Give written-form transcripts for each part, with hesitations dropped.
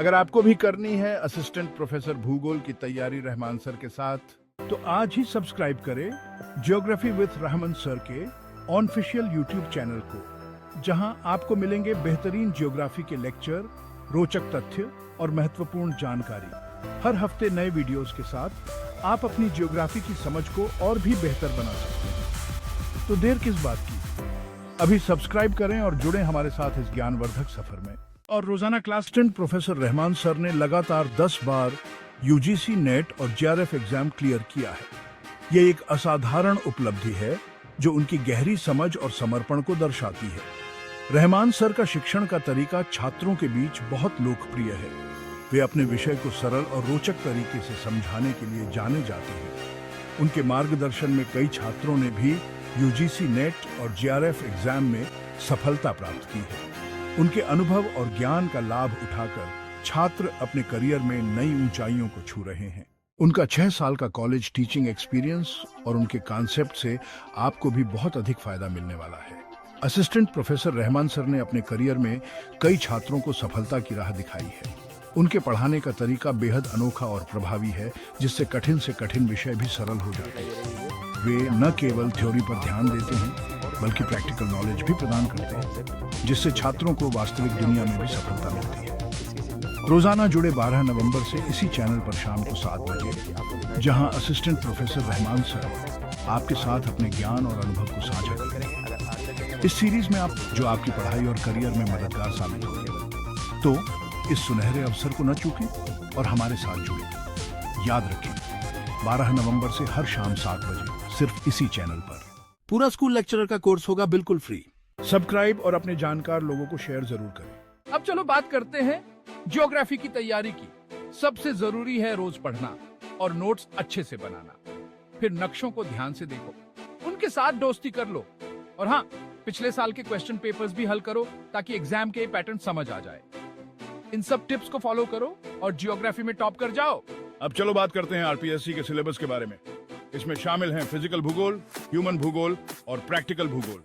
अगर आपको भी करनी है असिस्टेंट प्रोफेसर भूगोल की तैयारी रहमान सर के साथ, तो आज ही सब्सक्राइब करें ज्योग्राफी विद रहमान सर के ऑफिशियल यूट्यूब चैनल को, जहां आपको मिलेंगे बेहतरीन ज्योग्राफी के लेक्चर, रोचक तथ्य और महत्वपूर्ण जानकारी। हर हफ्ते नए वीडियोस के साथ आप अपनी ज्योग्राफी की समझ को और भी बेहतर बना सकते हैं। तो देर किस बात की, अभी सब्सक्राइब करें और जुड़ें हमारे साथ इस ज्ञानवर्धक सफर में। और रोजाना class assistant professor Rahman sir ने लगातार 10 बार यूजीसी नेट और जेआरएफ एग्जाम क्लियर किया है। ये एक असाधारण उपलब्धि है जो उनकी गहरी समझ और समर्पण को दर्शाती है। रहमान सर का शिक्षण का तरीका छात्रों के बीच बहुत लोकप्रिय है। वे अपने विषय को सरल और रोचक तरीके से समझाने के लिए जाने जाते हैं। उनके मार्गदर्शन में कई छात्रों ने भी यूजीसी नेट और जेआरएफ एग्जाम में सफलता प्राप्त की है। उनके अनुभव और ज्ञान का लाभ उठाकर छात्र अपने करियर में नई ऊंचाइयों को छू रहे हैं। उनका 6 साल का कॉलेज टीचिंग एक्सपीरियंस और उनके कॉन्सेप्ट से आपको भी बहुत अधिक फायदा मिलने वाला है। असिस्टेंट प्रोफेसर रहमान सर ने अपने करियर में कई छात्रों को सफलता की राह दिखाई है। उनके पढ़ाने का तरीका बेहद अनोखा और प्रभावी है, जिससे कठिन से कठिन विषय भी सरल हो जाते हैं। वे न केवल थ्योरी पर ध्यान देते हैं, बल्कि प्रैक्टिकल नॉलेज भी प्रदान करते हैं, जिससे छात्रों को वास्तविक दुनिया में भी सफलता मिलती है। रोजाना जुड़े 12 नवंबर से इसी चैनल पर शाम को 7 बजे, जहां असिस्टेंट प्रोफेसर रहमान सर आपके साथ अपने ज्ञान और अनुभव को साझा करेंगे। इस सीरीज में जो आपकी पढ़ाई और करियर में मददगार साबित होंगे। तो इस सुनहरे अवसर को न चूकें और हमारे साथ जुड़ें। याद रखें, 12 नवंबर से हर शाम 7 बजे सिर्फ इसी चैनल पर। पूरा स्कूल लेक्चरर का कोर्स होगा बिल्कुल फ्री। सब्सक्राइब और अपने जानकार लोगों को शेयर जरूर करें। अब चलो बात करते हैं ज्योग्राफी की तैयारी की। सबसे जरूरी है रोज पढ़ना और नोट्स अच्छे से बनाना। फिर नक्शों को ध्यान से देखो, उनके साथ दोस्ती कर लो, और हाँ, पिछले साल के क्वेश्चन पेपर्स भी हल करो ताकि एग्जाम के पैटर्न समझ आ जाए। इन सब टिप्स को फॉलो करो और ज्योग्राफी में टॉप कर जाओ। अब चलो बात करते हैं आरपीएससी के सिलेबस के बारे में। इसमें शामिल हैं फिजिकल भूगोल, ह्यूमन भूगोल और प्रैक्टिकल भूगोल।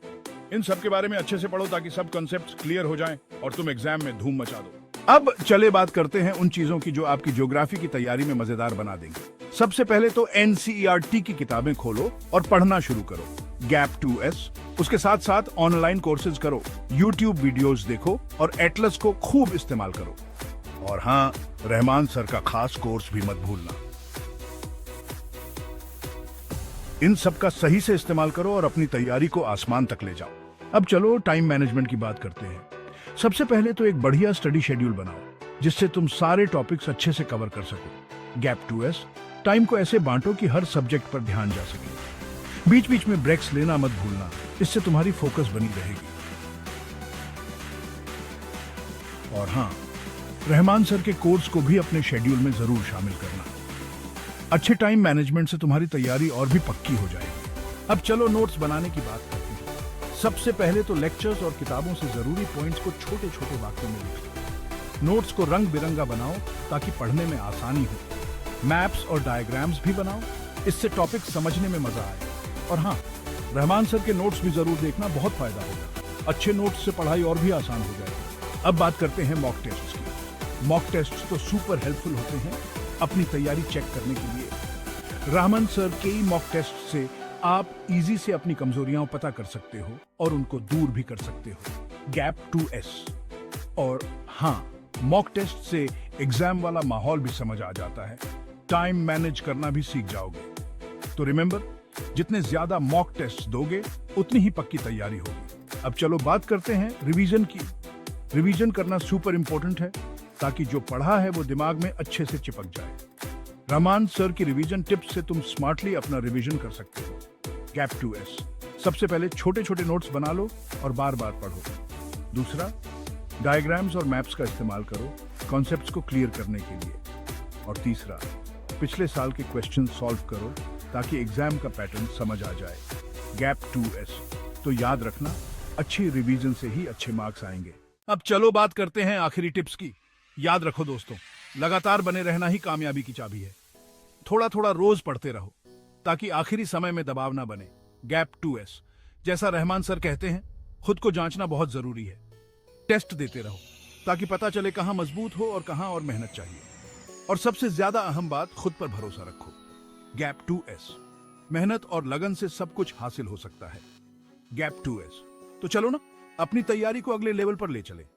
इन सब के बारे में अच्छे से पढ़ो ताकि सब कॉन्सेप्ट्स क्लियर हो जाएं और तुम एग्जाम में धूम मचा दो। अब चले बात करते हैं उन चीजों की जो आपकी ज्योग्राफी की तैयारी में मजेदार बना देंगे। सबसे पहले तो एनसीईआरटी की किताबें खोलो और पढ़ना शुरू करो। गैप 2S, उसके साथ साथ ऑनलाइन कोर्सेज करो, यूट्यूब वीडियोस देखो और एटलस को खूब इस्तेमाल करो। और हाँ, रहमान सर का खास कोर्स भी मत भूलना। इन सब का सही से इस्तेमाल करो और अपनी तैयारी को आसमान तक ले जाओ। अब चलो टाइम मैनेजमेंट की बात करते हैं। सबसे पहले तो एक बढ़िया स्टडी शेड्यूल बनाओ, जिससे तुम सारे टॉपिक्स अच्छे से कवर कर सको। गैप 2S, टाइम को ऐसे बांटो कि हर सब्जेक्ट पर ध्यान जा सके। बीच बीच में ब्रेक्स लेना मत भूलना, इससे तुम्हारी फोकस बनी रहेगी। और हाँ, रहमान सर के कोर्स को भी अपने शेड्यूल में जरूर शामिल करना। अच्छे टाइम मैनेजमेंट से तुम्हारी तैयारी और भी पक्की हो जाएगी। अब चलो नोट्स बनाने की बात करते हैं। सबसे पहले तो लेक्चर्स और किताबों से जरूरी पॉइंट्स को छोटे छोटे वाक्यों में लिखो। नोट्स को रंग बिरंगा बनाओ ताकि पढ़ने में आसानी हो। मैप्स और डायग्राम्स भी बनाओ, इससे टॉपिक समझने में मजा आए। और हाँ, रहमान सर के नोट्स भी जरूर देखना, बहुत फायदा होगा। अच्छे नोट्स से पढ़ाई और भी आसान हो जाएगी। अब बात करते हैं मॉक टेस्ट की। मॉक टेस्ट तो सुपर हेल्पफुल होते हैं अपनी तैयारी चेक करने के लिए। रहमान सर के मॉक टेस्ट से आप इजी से अपनी कमजोरियां पता कर सकते हो और उनको दूर भी कर सकते हो। Gap 2S। और हाँ, मॉक टेस्ट से एग्जाम वाला माहौल भी समझ आ जाता है। टाइम मैनेज करना भी सीख जाओगे। तो रिमेंबर, जितने ज्यादा मॉक टेस्ट दोगे उतनी ही पक्की तैयारी होगी। अब चलो बात करते हैं रिवीजन की। रिवीजन करना सुपर इंपॉर्टेंट है ताकि जो पढ़ा है वो दिमाग में अच्छे से चिपक जाए। रहमान सर की रिवीजन टिप्स से तुम स्मार्टली अपना रिवीजन कर सकते हो। गैप 2S, सबसे पहले छोटे छोटे नोट्स बना लो और बार बार पढ़ो। दूसरा, डायग्राम्स और मैप्स का इस्तेमाल करो कॉन्सेप्ट्स को क्लियर करने के लिए। और तीसरा, पिछले साल के क्वेश्चन सॉल्व करो ताकि एग्जाम का पैटर्न समझ आ जाए। गैप 2S, तो याद रखना, अच्छी रिवीजन से ही अच्छे मार्क्स आएंगे। अब चलो बात करते हैं आखिरी टिप्स की। याद रखो दोस्तों, लगातार बने रहना ही कामयाबी की चाबी है। थोड़ा थोड़ा रोज पढ़ते रहो ताकि आखिरी समय में दबाव ना बने। गैप 2S, जैसा रहमान सर कहते हैं, खुद को जांचना बहुत जरूरी है। टेस्ट देते रहो, ताकि पता चले कहां मजबूत हो और कहां और मेहनत चाहिए। और सबसे ज्यादा अहम बात, खुद पर भरोसा रखो। गैप 2S, मेहनत और लगन से सब कुछ हासिल हो सकता है। Gap 2S। तो चलो ना, अपनी तैयारी को अगले लेवल पर ले चले।